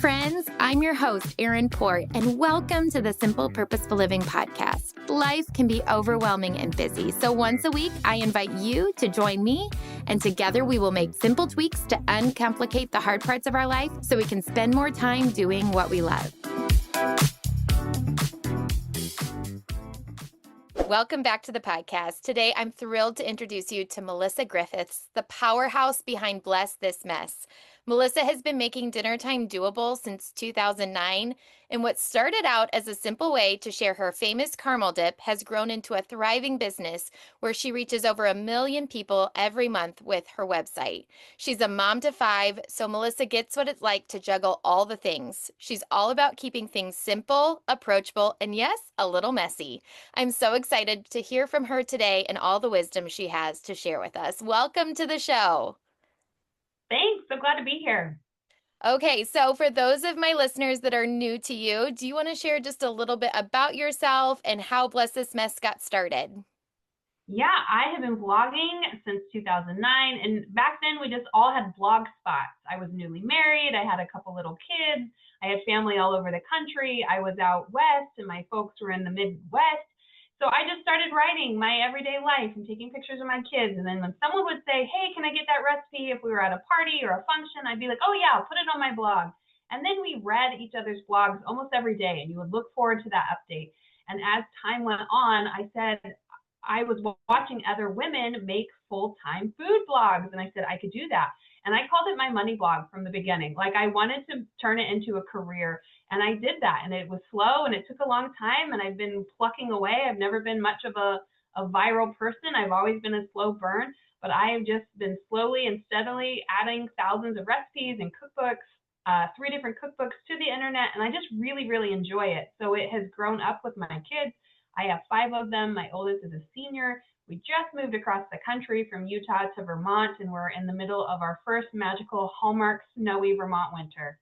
friends. I'm your host, Erin Port, and welcome to the Simple Purposeful Living podcast. Life can be overwhelming and busy, so once a week, I invite you to join me, and together we will make simple tweaks to uncomplicate the hard parts of our life so we can spend more time doing what we love. Welcome back to the podcast. Today, I'm thrilled to introduce you to Melissa Griffiths, the powerhouse behind Bless This Mess. Melissa has been making dinner time doable since 2009, and what started out as a simple way to share her famous caramel dip has grown into a thriving business where she reaches over 1 million people every month with her website. She's a mom to 5, so Melissa gets what it's like to juggle all the things. She's all about keeping things simple, approachable, and yes, a little messy. I'm so excited to hear from her today and all the wisdom she has to share with us. Welcome to the show. Thanks. So glad to be here. Okay, so for those of my listeners that are new to you, do you want to share just a little bit about yourself and how Bless This Mess got started? Yeah, I have been blogging since 2009, and back then we just all had blog spots. I was newly married, I had a couple little kids, I had family all over the country, I was out west, and my folks were in the Midwest. So I just started writing my everyday life and taking pictures of my kids. And then when someone would say, hey, can I get that recipe if we were at a party or a function, I'd be like, oh yeah, I'll put it on my blog. And then we read each other's blogs almost every day, and you would look forward to that update. And as time went on, I said, I was watching other women make full-time food blogs, and I said I could do that. And I called it my money blog from the beginning. Like, I wanted to turn it into a career, and I did that. And it was slow, and it took a long time, and I've been plucking away. I've never been much of a viral person. I've always been a slow burn, but I have just been slowly and steadily adding thousands of recipes and cookbooks, 3 different cookbooks to the internet, and I just really, really enjoy it. So it has grown up with my kids. I have 5 of them. My oldest is a senior. We just moved across the country from Utah to Vermont, and we're in the middle of our first magical Hallmark snowy Vermont winter.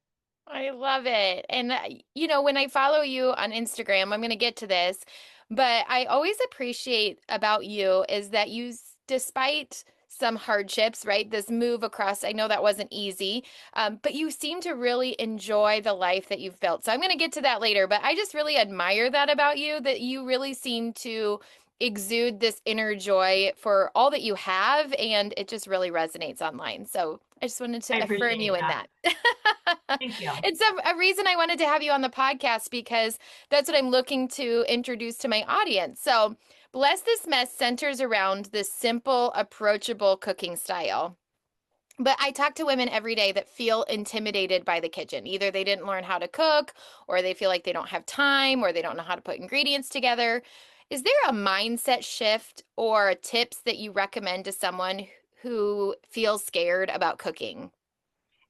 I love it. And, when I follow you on Instagram, I'm going to get to this, but I always appreciate about you is that you, despite some hardships, right? This move across, I know that wasn't easy, but you seem to really enjoy the life that you've built. So I'm going to get to that later, but I just really admire that about you, that you really seem to exude this inner joy for all that you have, and it just really resonates online. So I just wanted to affirm you in that. Thank you. It's a reason I wanted to have you on the podcast, because that's what I'm looking to introduce to my audience. So Bless This Mess centers around this simple, approachable cooking style. But I talk to women every day that feel intimidated by the kitchen. Either they didn't learn how to cook, or they feel like they don't have time, or they don't know how to put ingredients together. Is there a mindset shift or tips that you recommend to someone who feels scared about cooking?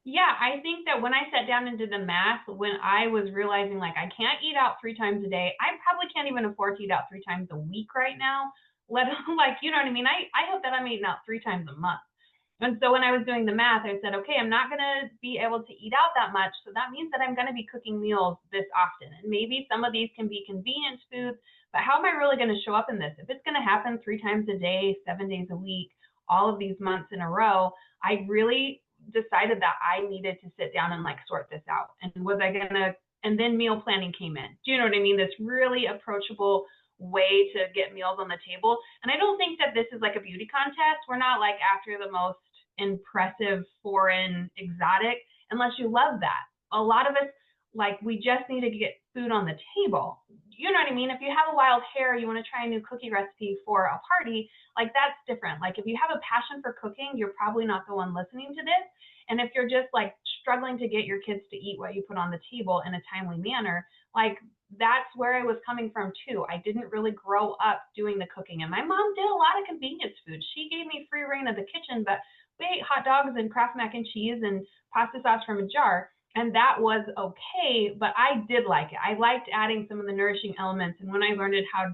Yeah, I think that when I sat down and did the math, when I was realizing like I can't eat out 3 times a day, I probably can't even afford to eat out 3 times a week right now, let alone like, you know what I mean? I hope that I'm eating out 3 times a month. And so when I was doing the math, I said, okay, I'm not going to be able to eat out that much. So that means that I'm going to be cooking meals this often. And maybe some of these can be convenience foods, but how am I really going to show up in this? If it's going to happen 3 times a day, 7 days a week, all of these months in a row, I really decided that I needed to sit down and like sort this out. And was I going to, and then meal planning came in. Do you know what I mean? This really approachable way to get meals on the table. And I don't think that this is like a beauty contest. We're not like after the most impressive, foreign, exotic, unless you love that. A lot of us, like, we just need to get food on the table. You know what I mean? If you have a wild hair, you want to try a new cookie recipe for a party, like that's different. Like if you have a passion for cooking, you're probably not the one listening to this. And if you're just like struggling to get your kids to eat what you put on the table in a timely manner, like that's where I was coming from too. I didn't really grow up doing the cooking, and my mom did a lot of convenience food. She gave me free reign of the kitchen, but we ate hot dogs and Kraft mac and cheese and pasta sauce from a jar. And that was okay, but I did like it. I liked adding some of the nourishing elements. And when I learned how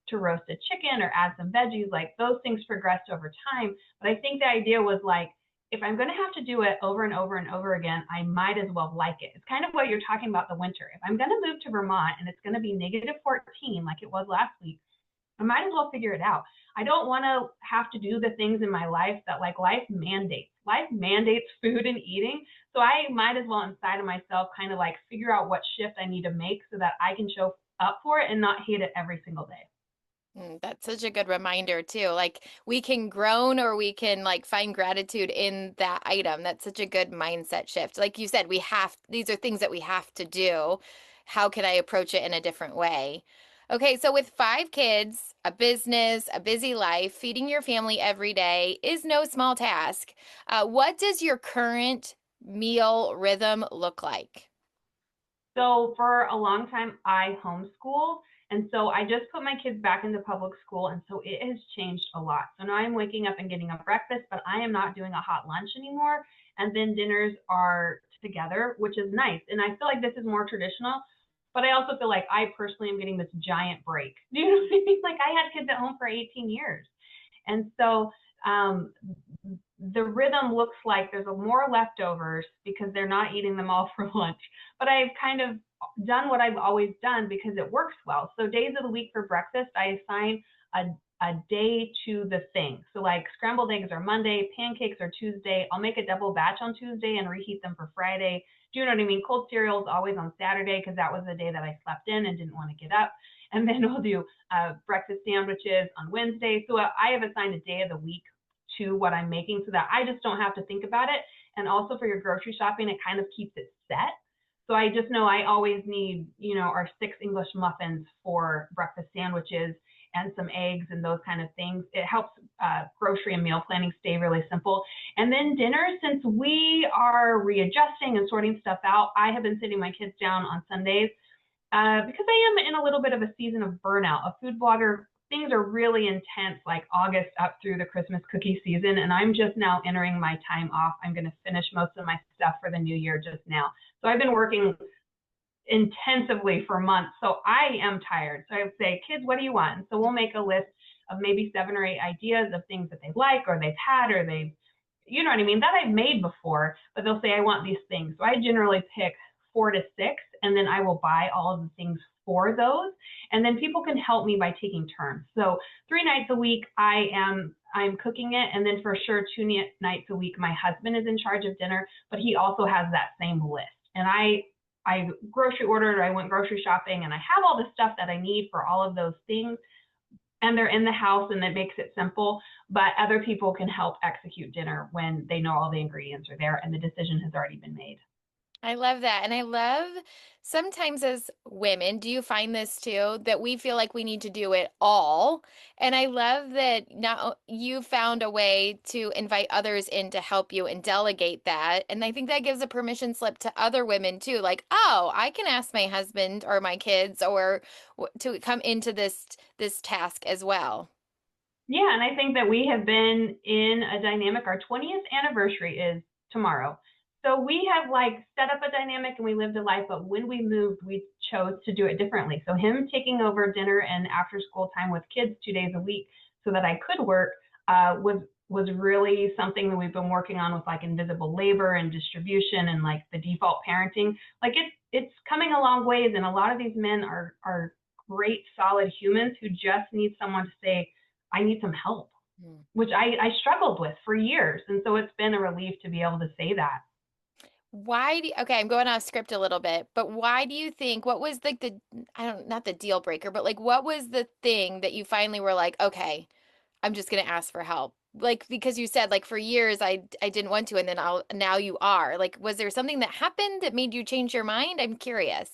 to roast a chicken or add some veggies, like those things progressed over time. But I think the idea was like, if I'm going to have to do it over and over and over again, I might as well like it. It's kind of what you're talking about the winter. If I'm going to move to Vermont and it's going to be -14 like it was last week, I might as well figure it out. I don't want to have to do the things in my life that like life mandates. Life mandates food and eating. So I might as well inside of myself kind of like figure out what shift I need to make so that I can show up for it and not hate it every single day. That's such a good reminder too. Like we can groan or we can like find gratitude in that item. That's such a good mindset shift. Like you said, these are things that we have to do. How can I approach it in a different way? Okay, so with 5 kids, a business, a busy life, feeding your family every day is no small task. What does your current meal rhythm look like? So for a long time, I homeschooled. And so I just put my kids back into public school. And so it has changed a lot. So now I'm waking up and getting a breakfast, but I am not doing a hot lunch anymore. And then dinners are together, which is nice. And I feel like this is more traditional. But I also feel like I personally am getting this giant break. Do you know what I mean? Like I had kids at home for 18 years. And so um, the rhythm looks like there's more leftovers because they're not eating them all for lunch. But I've kind of done what I've always done because it works well. So days of the week for breakfast, I assign a day to the thing. So like scrambled eggs are Monday, pancakes are Tuesday. I'll make a double batch on Tuesday and reheat them for Friday. Do you know what I mean? Cold cereal is always on Saturday because that was the day that I slept in and didn't want to get up. And then we'll do breakfast sandwiches on Wednesday. So I have assigned a day of the week to what I'm making so that I just don't have to think about it. And also for your grocery shopping, it kind of keeps it set. So I just know I always need, our 6 English muffins for breakfast sandwiches and some eggs and those kind of things. It helps grocery and meal planning stay really simple. And then dinner, since we are readjusting and sorting stuff out, I have been sitting my kids down on Sundays because I am in a little bit of a season of burnout. A food blogger, things are really intense, like August up through the Christmas cookie season, and I'm just now entering my time off. I'm going to finish most of my stuff for the new year just now. So I've been working intensively for months, so I am tired. So I would say, kids, what do you want? And so we'll make a list of maybe 7 or 8 ideas of things that they like or they've had or they've, you know what I mean, that I've made before, but they'll say, I want these things. So I generally pick 4 to 6, and then I will buy all of the things for those. And then people can help me by taking turns. So 3 nights a week, I'm cooking it. And then for sure, 2 nights a week, my husband is in charge of dinner, but he also has that same list. And I grocery ordered, or I went grocery shopping, and I have all the stuff that I need for all of those things. And they're in the house, and it makes it simple. But other people can help execute dinner when they know all the ingredients are there and the decision has already been made. I love that. And I love sometimes as women, do you find this too, that we feel like we need to do it all? And I love that now you found a way to invite others in to help you and delegate that. And I think that gives a permission slip to other women too, like, oh, I can ask my husband or my kids or to come into this task as well. Yeah, and I think that we have been in a dynamic. Our 20th anniversary is tomorrow. So we have like set up a dynamic and we lived a life, but when we moved, we chose to do it differently. So him taking over dinner and after school time with kids 2 days a week so that I could work was really something that we've been working on with like invisible labor and distribution and like the default parenting. Like it's coming a long ways, and a lot of these men are great, solid humans who just need someone to say, I need some help, which I struggled with for years. And so it's been a relief to be able to say that. Okay, I'm going off script a little bit, but why do you think, what was like I don't, not the deal breaker, but like what was the thing that you finally were like, okay, I'm just going to ask for help? Like, because you said like for years I didn't want to, and then now you are. Like, was there something that happened that made you change your mind? I'm curious.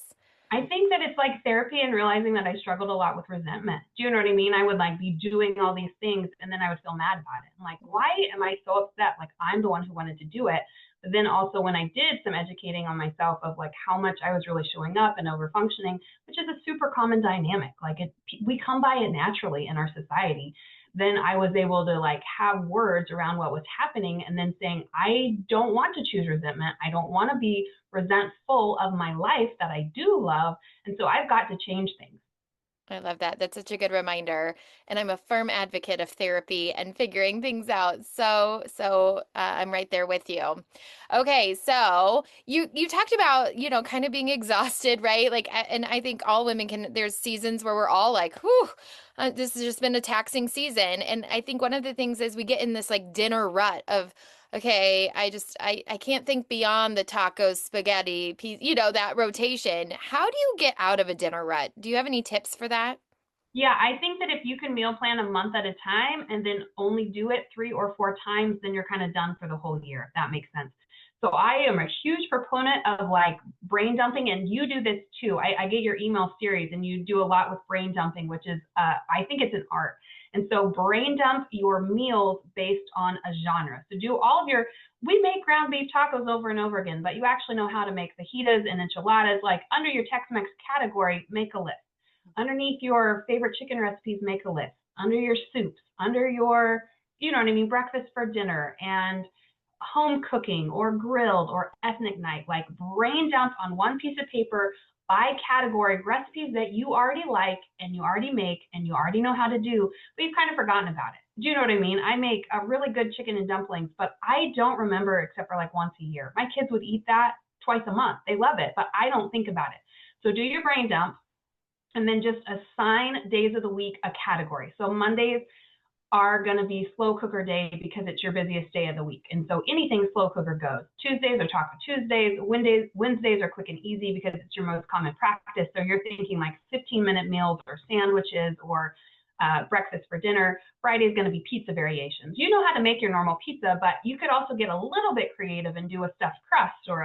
I think that it's like therapy and realizing that I struggled a lot with resentment. Do you know what I mean? I would like be doing all these things and then I would feel mad about it. I'm like, why am I so upset? Like I'm the one who wanted to do it. But then also when I did some educating on myself of like how much I was really showing up and over functioning, which is a super common dynamic. Like we come by it naturally in our society. Then I was able to like have words around what was happening and then saying, I don't want to choose resentment. I don't want to be resentful of my life that I do love. And so I've got to change things. I love that. That's such a good reminder. And I'm a firm advocate of therapy and figuring things out. So I'm right there with you. Okay, so you talked about, kind of being exhausted, right? Like, and I think all women can, there's seasons where we're all like, whew, This has just been a taxing season. And I think one of the things is we get in this like dinner rut of, okay, I can't think beyond the tacos, spaghetti, that rotation. How do you get out of a dinner rut? Do you have any tips for that? Yeah, I think that if you can meal plan a month at a time and then only do it 3 or 4 times, then you're kind of done for the whole year, if that makes sense. So I am a huge proponent of like brain dumping, and you do this too. I get your email series, and you do a lot with brain dumping, which is, I think it's an art. And so brain dump your meals based on a genre. So do all of your, we make ground beef tacos over and over again, but you actually know how to make fajitas and enchiladas. Like under your Tex-Mex category, make a list. Underneath your favorite chicken recipes, make a list. Under your soups, under your, you know what I mean, breakfast for dinner, and home cooking or grilled or ethnic night, like brain dump on one piece of paper by category recipes that you already like and you already make and you already know how to do, but you've kind of forgotten about it. Do you know what I mean? I make a really good chicken and dumplings, but I don't remember except for like once a year. My kids would eat that twice a month. They love it, but I don't think about it. So do your brain dump, and then just assign days of the week a category. So Mondays are going to be slow cooker day because it's your busiest day of the week. And so anything slow cooker goes. Tuesdays are Taco Tuesdays. Wednesdays are quick and easy because it's your most common practice. So you're thinking like 15-minute meals or sandwiches or breakfast for dinner. Friday is going to be pizza variations. You know how to make your normal pizza, but you could also get a little bit creative and do a stuffed crust or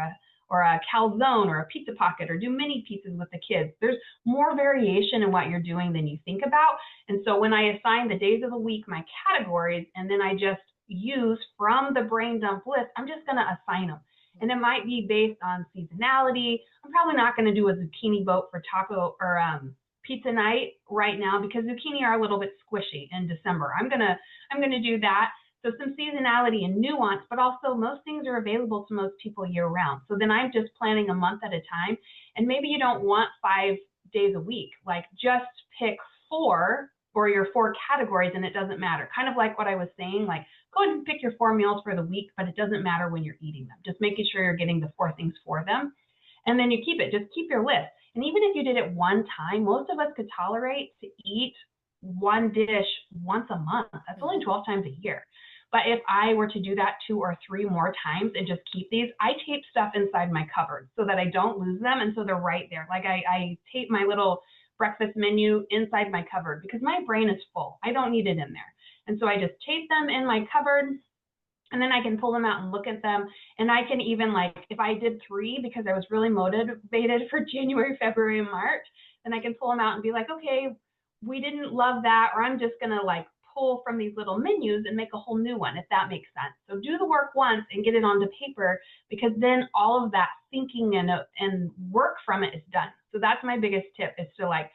a calzone or a pizza pocket, or do mini pizzas with the kids. There's more variation in what you're doing than you think about. And so when I assign the days of the week, my categories, and then I just use from the brain dump list, I'm just going to assign them. And it might be based on seasonality. I'm probably not going to do a zucchini boat for taco or pizza night right now because zucchini are a little bit squishy in December. I'm gonna do that. So some seasonality and nuance, but also most things are available to most people year round. So then I'm just planning a month at a time. And maybe you don't want 5 days a week, like just pick 4 or your 4 categories and it doesn't matter. Kind of like what I was saying, like go ahead and pick your 4 meals for the week, but it doesn't matter when you're eating them. Just making sure you're getting the 4 things for them. And then you keep it, just keep your list. And even if you did it one time, most of us could tolerate to eat one dish once a month. That's only 12 times a year. But if I were to do that 2 or 3 more times and just keep these, I tape stuff inside my cupboard so that I don't lose them. And so they're right there. Like I tape my little breakfast menu inside my cupboard because my brain is full. I don't need it in there. And so I just tape them in my cupboard, and then I can pull them out and look at them. And I can even, like, if I did 3 because I was really motivated for January, February, and March, then I can pull them out and be like, okay, we didn't love that, or I'm just going to like pull from these little menus and make a whole new one, if that makes sense. So do the work once and get it onto paper, because then all of that thinking and work from it is done. So that's my biggest tip, is to like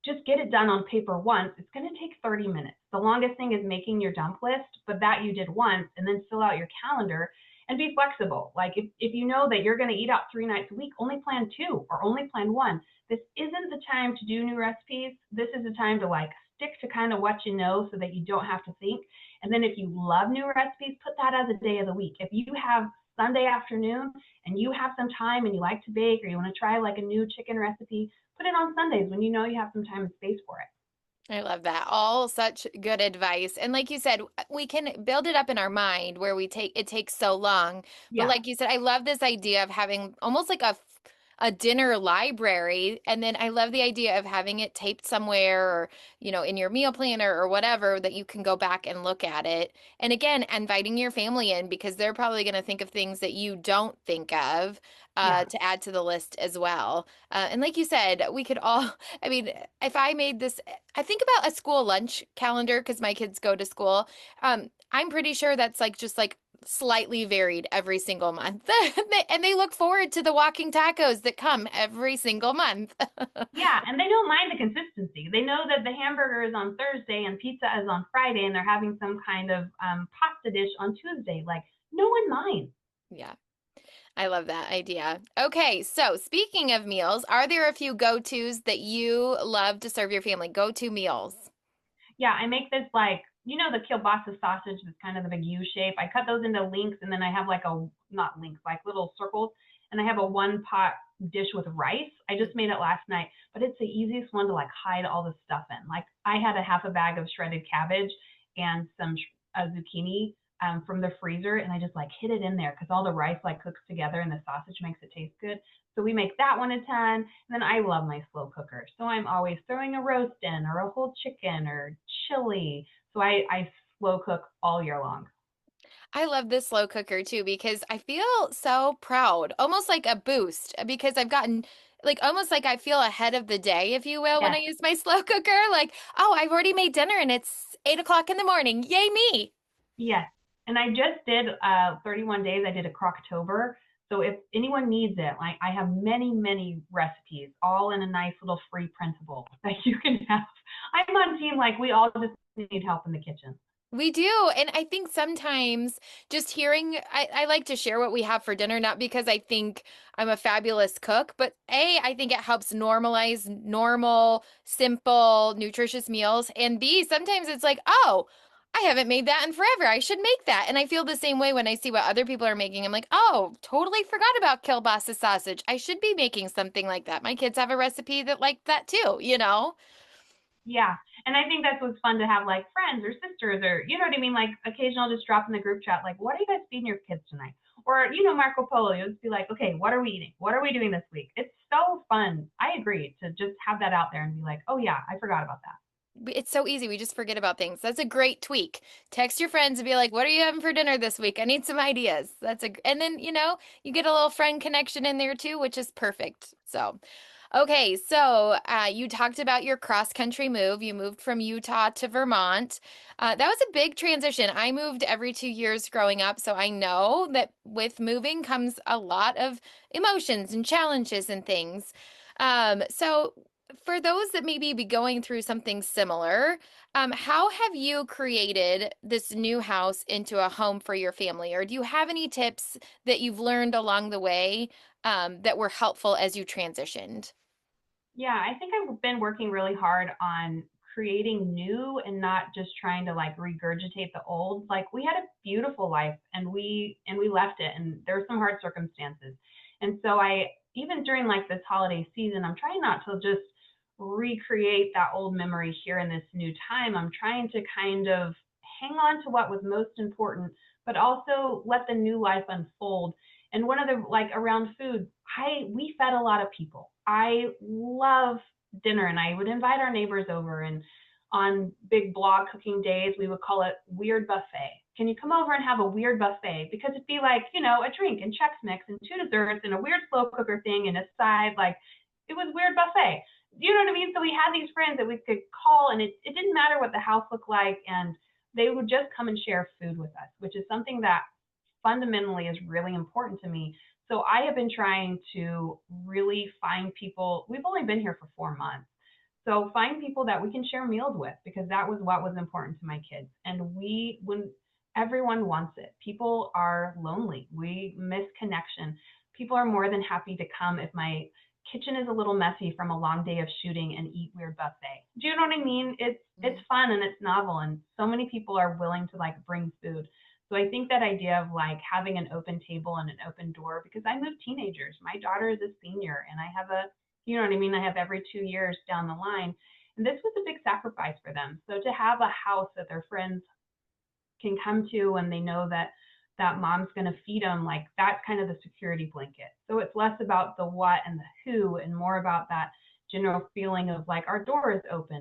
just get it done on paper once. It's going to take 30 minutes. The longest thing is making your dump list, but that you did once, and then fill out your calendar and be flexible. Like if you know that you're going to eat out 3 nights a week, only plan 2 or only plan 1. This isn't the time to do new recipes. This is the time to like stick to kind of what you know so that you don't have to think. And then if you love new recipes, put that as a day of the week. If you have Sunday afternoon and you have some time and you like to bake, or you want to try like a new chicken recipe, put it on Sundays when you know you have some time and space for it. I love that. All such good advice. And like you said, we can build it up in our mind where it takes so long. But Yeah. like you said, I love this idea of having almost like a dinner library. And then I love the idea of having it taped somewhere, or, in your meal planner or whatever, that you can go back and look at it. And again, inviting your family in, because they're probably going to think of things that you don't think of, Yeah. to add to the list as well. And like you said, we could all, I mean, if I made this, I think about a school lunch calendar because my kids go to school. I'm pretty sure that's like just like slightly varied every single month. And they look forward to the walking tacos that come every single month. Yeah, and they don't mind the consistency. They know that the hamburger is on Thursday and pizza is on Friday, and they're having some kind of pasta dish on Tuesday. Like, no one minds. Yeah, I love that idea. Okay, so speaking of meals, are there a few go-tos that you love to serve your family? Go-to meals? Yeah, I make this like, the kielbasa sausage that's kind of the big U shape. I cut those into links, and then I have like not links, like little circles, and I have a 1 pot dish with rice. I just made it last night, but it's the easiest one to like hide all the stuff in. Like I had a half a bag of shredded cabbage and some zucchini from the freezer, and I just like hid it in there because all the rice like cooks together and the sausage makes it taste good. So we make that one a ton. And then I love my slow cooker. So I'm always throwing a roast in or a whole chicken or chili. So I slow cook all year long. I love this slow cooker too because I feel so proud, almost like a boost because I've gotten like almost like I feel ahead of the day, if you will, when I Yes, use my slow cooker. Like, oh, I've already made dinner and it's 8 o'clock in the morning. Yay, me. yes. And I just did 31 days. I did a Croctober. So if anyone needs it, like I have many, many recipes, all in a nice little free printable that you can have. I'm on team like we all just need help in the kitchen. We do. And I think sometimes just hearing, I like to share what we have for dinner, not because I think I'm a fabulous cook, but A, I think it helps normalize normal, simple, nutritious meals. And B, sometimes it's like, oh, I haven't made that in forever. I should make that. And I feel the same way when I see what other people are making. I'm like, oh, totally forgot about kielbasa sausage. I should be making something like that. My kids have a recipe that like that too, you know? Yeah. And I think that's what's fun to have like friends or sisters or you know what I mean? Like occasional just drop in the group chat, like, what are you guys feeding your kids tonight? Or, Marco Polo, you'll just be like, okay, what are we eating? What are we doing this week? It's so fun. I agree to just have that out there and be like, oh yeah, I forgot about that. It's so easy. We just forget about things. That's a great tweak. Text your friends and be like, "What are you having for dinner this week? I need some ideas." And then, you get a little friend connection in there too, which is perfect. So, okay. So, you talked about your cross country move. You moved from Utah to Vermont. That was a big transition. I moved every 2 years growing up. So I know that with moving comes a lot of emotions and challenges and things. So for those that maybe be going through something similar, how have you created this new house into a home for your family? Or do you have any tips that you've learned along the way, that were helpful as you transitioned? Yeah, I think I've been working really hard on creating new and not just trying to like regurgitate the old. Like we had a beautiful life and we left it and there were some hard circumstances. And so I even during like this holiday season, I'm trying not to just recreate that old memory here in this new time. I'm trying to kind of hang on to what was most important, but also let the new life unfold. And one of the like around food, we fed a lot of people. I love dinner and I would invite our neighbors over and on big blog cooking days we would call it weird buffet. Can you come over and have a weird buffet? Because it'd be like, a drink and Chex Mix and two desserts and a weird slow cooker thing and a side, like it was weird buffet. You know what I mean? So we had these friends that we could call and it didn't matter what the house looked like and they would just come and share food with us, which is something that fundamentally is really important to me. So I have been trying to really find people. We've only been here for 4 months. So find people that we can share meals with because that was what was important to my kids. And when everyone wants it, people are lonely. We miss connection. People are more than happy to come if my kitchen is a little messy from a long day of shooting and eat weird buffet. Do you know what I mean? It's fun and it's novel and so many people are willing to like bring food. So I think that idea of like having an open table and an open door, because I move teenagers. My daughter is a senior and I have you know what I mean? I have every 2 years down the line. And this was a big sacrifice for them. So to have a house that their friends can come to and they know that mom's going to feed them, like that's kind of the security blanket. So it's less about the what and the who and more about that general feeling of like our door is open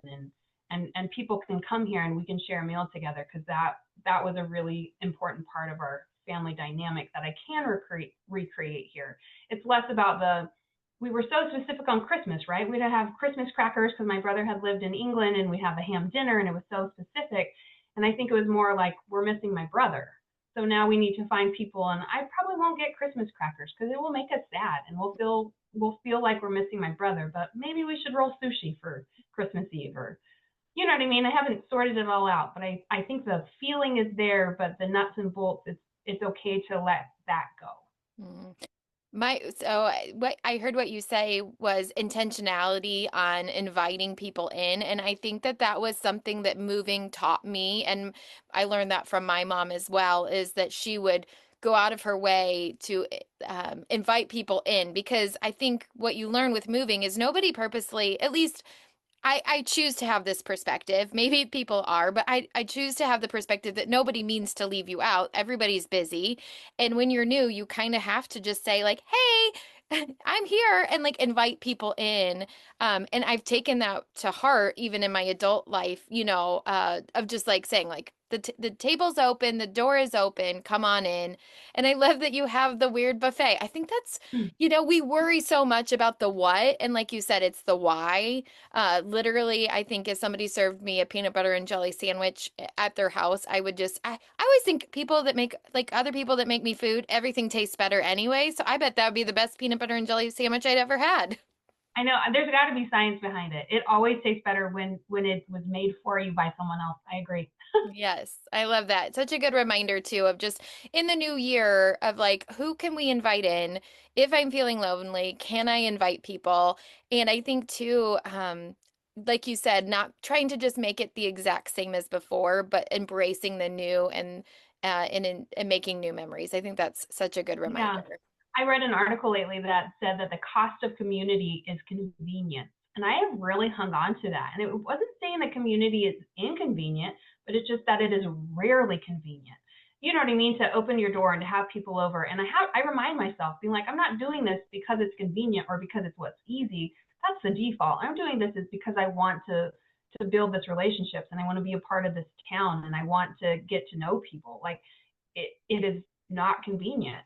and people can come here and we can share a meal together because that was a really important part of our family dynamic that I can recreate here. It's less about we were so specific on Christmas, right? We'd have Christmas crackers because my brother had lived in England and we have a ham dinner and it was so specific. And I think it was more like we're missing my brother. So now we need to find people and I probably won't get Christmas crackers because it will make us sad and we'll feel like we're missing my brother, but maybe we should roll sushi for Christmas Eve or you know what I mean? I haven't sorted it all out, but I think the feeling is there, but the nuts and bolts, it's okay to let that go. Mm. What I heard what you say was intentionality on inviting people in, and I think that that was something that moving taught me, and I learned that from my mom as well, is that she would go out of her way to invite people in, because I think what you learn with moving is nobody purposely, at least I choose to have this perspective. Maybe people are, but I choose to have the perspective that nobody means to leave you out. Everybody's busy. And when you're new, you kind of have to just say, like, hey, I'm here, and like invite people in. And I've taken that to heart even in my adult life, of just like saying, like, the table's open, the door is open, come on in. And I love that you have the weird buffet. I think that's, we worry so much about the what. And like you said, it's the why. Literally, I think if somebody served me a peanut butter and jelly sandwich at their house, I always think people that make, like other people that make me food, everything tastes better anyway. So I bet that would be the best peanut butter and jelly sandwich I'd ever had. I know there's got to be science behind it. It always tastes better when it was made for you by someone else. I agree. Yes, I love that. Such a good reminder too of just in the new year of like, who can we invite in? If I'm feeling lonely, can I invite people? And I think too, like you said, not trying to just make it the exact same as before, but embracing the new and making new memories. I think that's such a good Yeah. reminder. I read an article lately that said that the cost of community is convenience. And I have really hung on to that. And it wasn't saying that community is inconvenient, but it's just that it is rarely convenient. You know what I mean? To open your door and to have people over. And I remind myself, being like, I'm not doing this because it's convenient or because it's what's easy. That's the default. I'm doing this is because I want to build this relationships and I want to be a part of this town and I want to get to know people. Like it is not convenient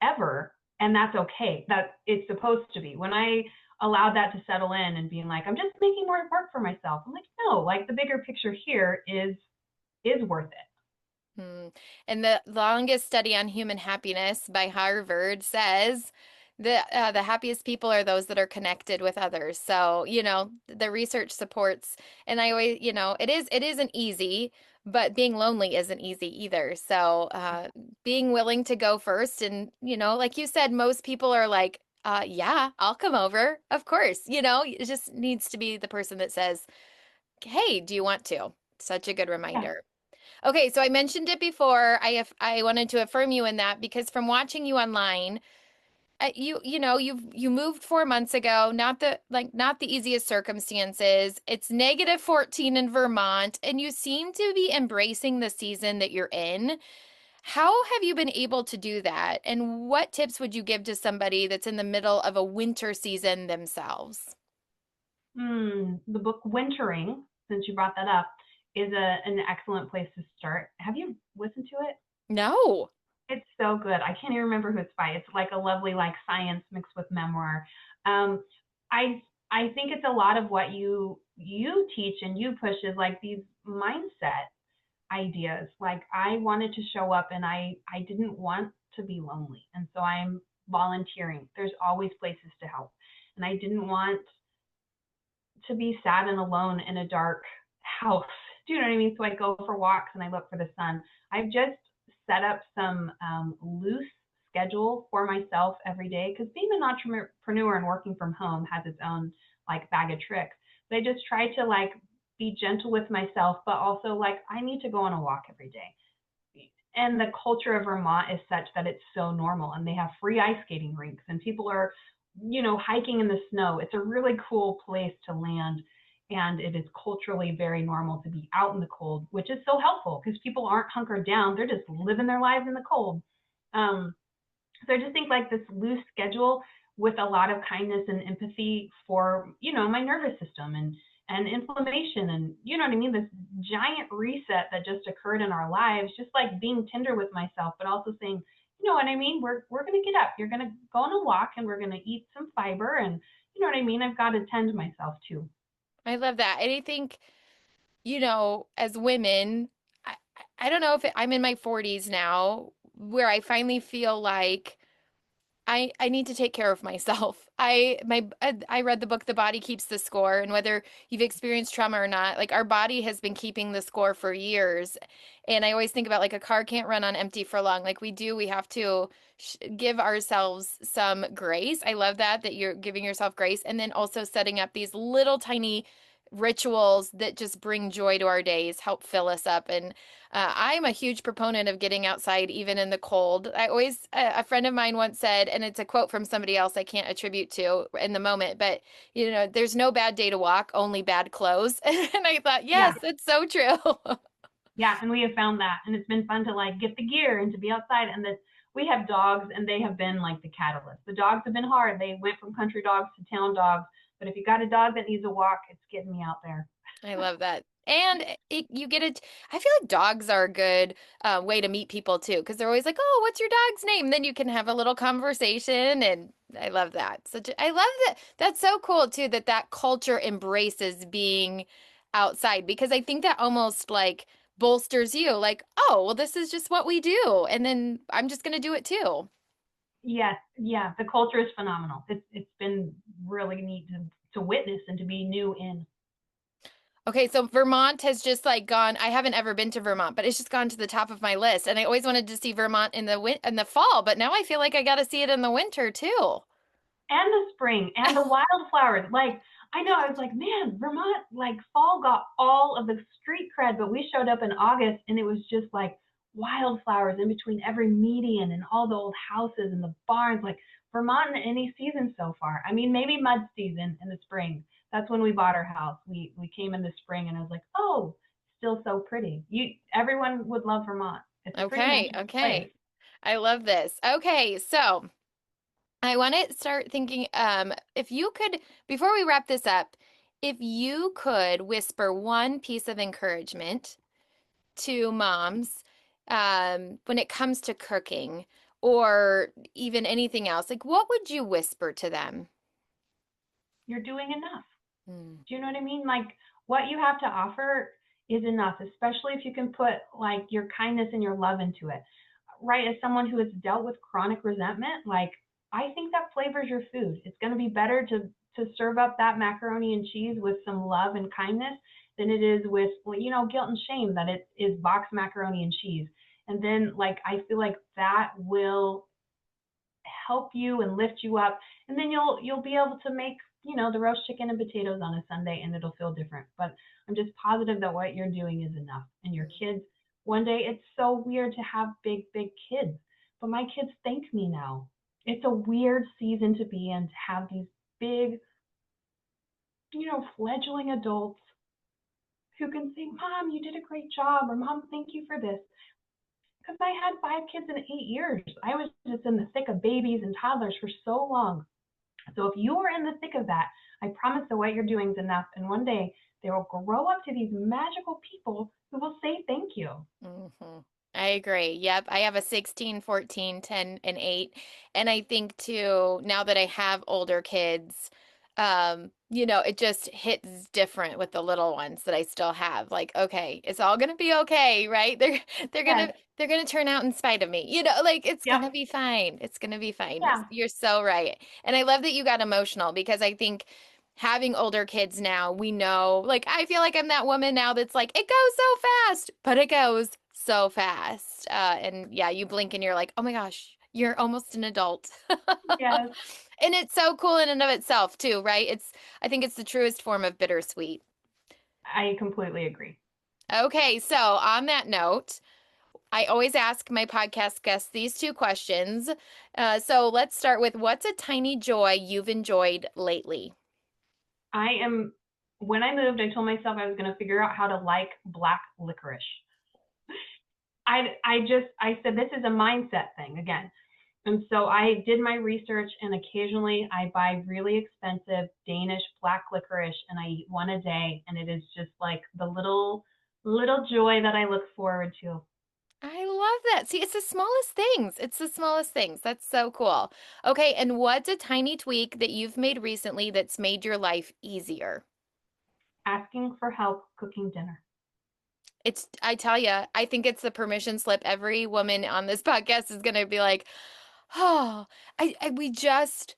ever, and that's okay. That it's supposed to be. When I allowed that to settle in and being like, I'm just making more work for myself, I'm like, no, like the bigger picture here is worth it. Hmm. And the longest study on human happiness by Harvard says that the happiest people are those that are connected with others. So, the research supports, and I always, it isn't easy, but being lonely isn't easy either. So, being willing to go first, and, like you said, most people are like, yeah, I'll come over. Of course, it just needs to be the person that says, hey, do you want to? Such a good Yeah. reminder. Okay, so I mentioned it before. I wanted to affirm you in that because from watching you online, you moved 4 months ago. Not the easiest circumstances. It's -14 in Vermont, and you seem to be embracing the season that you're in. How have you been able to do that? And what tips would you give to somebody that's in the middle of a winter season themselves? The book Wintering, since you brought that up, is an excellent place to start. Have you listened to it? No. It's so good. I can't even remember who it's by. It's like a lovely like science mixed with memoir. Um, I think it's a lot of what you teach and you push is like these mindset ideas. Like I wanted to show up and I didn't want to be lonely. And so I'm volunteering. There's always places to help. And I didn't want to be sad and alone in a dark house. Do you know what I mean? So I go for walks and I look for the sun. I've just set up some loose schedule for myself every day because being an entrepreneur and working from home has its own like bag of tricks. But I just try to like be gentle with myself, but also like I need to go on a walk every day. And the culture of Vermont is such that it's so normal, and they have free ice skating rinks, and people are, hiking in the snow. It's a really cool place to land, and it is culturally very normal to be out in the cold, which is so helpful because people aren't hunkered down; they're just living their lives in the cold. Um, so I just think like this loose schedule with a lot of kindness and empathy for, my nervous system and inflammation and you know what I mean, this giant reset that just occurred in our lives, just like being tender with myself, but also saying, you know what I mean, we're gonna get up, you're gonna go on a walk and we're gonna eat some fiber and you know what I mean, I've got to tend to myself too. I love that. And I think, as women, I, I don't know if I'm in my 40s now where I finally feel like I need to take care of myself. I read the book The Body Keeps the Score, and whether you've experienced trauma or not, like our body has been keeping the score for years. And I always think about like a car can't run on empty for long. Like we have to give ourselves some grace. I love that you're giving yourself grace, and then also setting up these little tiny rituals that just bring joy to our days, help fill us up. And I'm a huge proponent of getting outside even in the cold. I always, a friend of mine once said, and it's a quote from somebody else I can't attribute to in the moment, but there's no bad day to walk, only bad clothes. And I thought, Yeah. yes, it's so true. Yeah, and we have found that, and it's been fun to like get the gear and to be outside. And that we have dogs, and they have been like the catalyst. The dogs have been hard. They went from country dogs to town dogs, but if you got a dog that needs a walk, it's getting me out there. I love that. And you get it. I feel like dogs are a good way to meet people too, because they're always like, "Oh, what's your dog's name?" Then you can have a little conversation, and I love that. I love that. That's so cool too that that culture embraces being outside because I think that almost like bolsters you, like, "Oh, well, this is just what we do, and then I'm just gonna do it too." Yes, yeah, the culture is phenomenal. It's been really neat to witness and to be new in. Okay, so Vermont has just like gone. I haven't ever been to Vermont, but it's just gone to the top of my list. And I always wanted to see Vermont in the fall, but now I feel like I got to see it in the winter too. And the spring and the wildflowers. Like, I know, I was like, man, Vermont, like fall got all of the street cred, but we showed up in August and it was just like wildflowers in between every median and all the old houses and the barns. Like Vermont in any season so far. I mean, maybe mud season in the spring. That's when we bought our house. We came in the spring and I was like, oh, still so pretty. Everyone would love Vermont. It's a pretty Okay, magical place. okay. I love this. Okay, so I want to start thinking, if you could, before we wrap this up, if you could whisper one piece of encouragement to moms, when it comes to cooking or even anything else, like what would you whisper to them? You're doing enough. Mm. Do you know what I mean? Like what you have to offer is enough, especially if you can put like your kindness and your love into it. Right? As someone who has dealt with chronic resentment, like I think that flavors your food. It's going to be better to serve up that macaroni and cheese with some love and kindness than it is with, well, guilt and shame that it is boxed macaroni and cheese. And then like I feel like that will help you and lift you up, and then you'll be able to make the roast chicken and potatoes on a Sunday, and it'll feel different. But I'm just positive that what you're doing is enough. And your kids, one day, it's so weird to have big kids, but my kids thank me now. It's a weird season to be in, to have these big, fledgling adults who can say, Mom, you did a great job, or Mom, thank you for this. Because I had 5 kids in 8 years. I was just in the thick of babies and toddlers for so long. So if you are in the thick of that, I promise that what you're doing is enough. And one day they will grow up to these magical people who will say thank you. Hmm. I agree. Yep. I have a 16, 14, 10, and 8. And I think too, now that I have older kids, it just hits different with the little ones that I still have. Like, okay, it's all gonna be okay, right? They're Yes. gonna they're gonna turn out in spite of me. Like it's Yep. gonna be fine. It's gonna be fine. Yeah. You're so right. And I love that you got emotional because I think having older kids now, we know, like, I feel like I'm that woman now that's like, it goes so fast, but it goes so fast. And yeah, you blink and you're like, oh my gosh, you're almost an adult. Yes. And it's so cool in and of itself, too, right? I think it's the truest form of bittersweet. I completely agree. Okay, so on that note, I always ask my podcast guests these two questions. So let's start with what's a tiny joy you've enjoyed lately? When I moved, I told myself I was going to figure out how to like black licorice. I said, this is a mindset thing again. And so I did my research, and occasionally I buy really expensive Danish black licorice and I eat one a day. And it is just like the little joy that I look forward to. I love that. See, it's the smallest things. It's the smallest things. That's so cool. Okay, and what's a tiny tweak that you've made recently that's made your life easier? Asking for help cooking dinner. I tell you, I think it's the permission slip. Every woman on this podcast is going to be like, oh, we just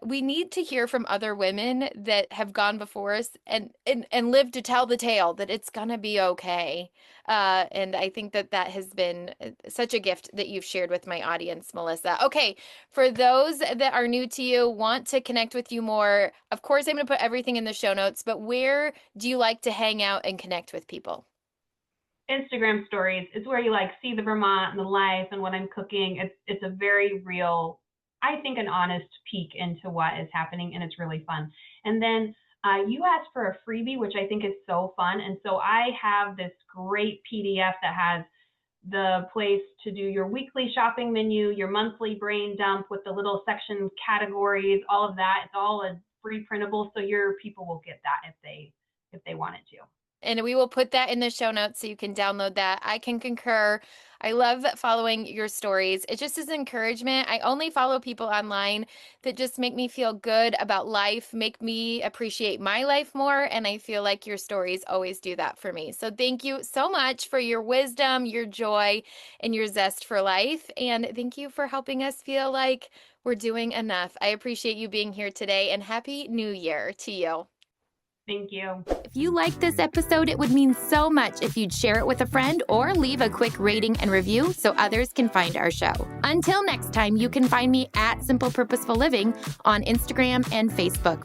we need to hear from other women that have gone before us and lived to tell the tale that it's gonna be okay. And I think that that has been such a gift that you've shared with my audience, Melissa. Okay, for those that are new to you, want to connect with you more, of course, I'm going to put everything in the show notes, but where do you like to hang out and connect with people? Instagram stories is where you like see the Vermont and the life and what I'm cooking. It's a very real, I think, an honest peek into what is happening, and it's really fun. And then you asked for a freebie, which I think is so fun. And so I have this great PDF that has the place to do your weekly shopping menu, your monthly brain dump with the little section categories, all of that. It's all a free printable, so your people will get that if they wanted to. And we will put that in the show notes so you can download that. I can concur. I love following your stories. It just is encouragement. I only follow people online that just make me feel good about life, make me appreciate my life more. And I feel like your stories always do that for me. So thank you so much for your wisdom, your joy, and your zest for life. And thank you for helping us feel like we're doing enough. I appreciate you being here today, and Happy New Year to you. Thank you. If you liked this episode, it would mean so much if you'd share it with a friend or leave a quick rating and review so others can find our show. Until next time, you can find me at Simple Purposeful Living on Instagram and Facebook.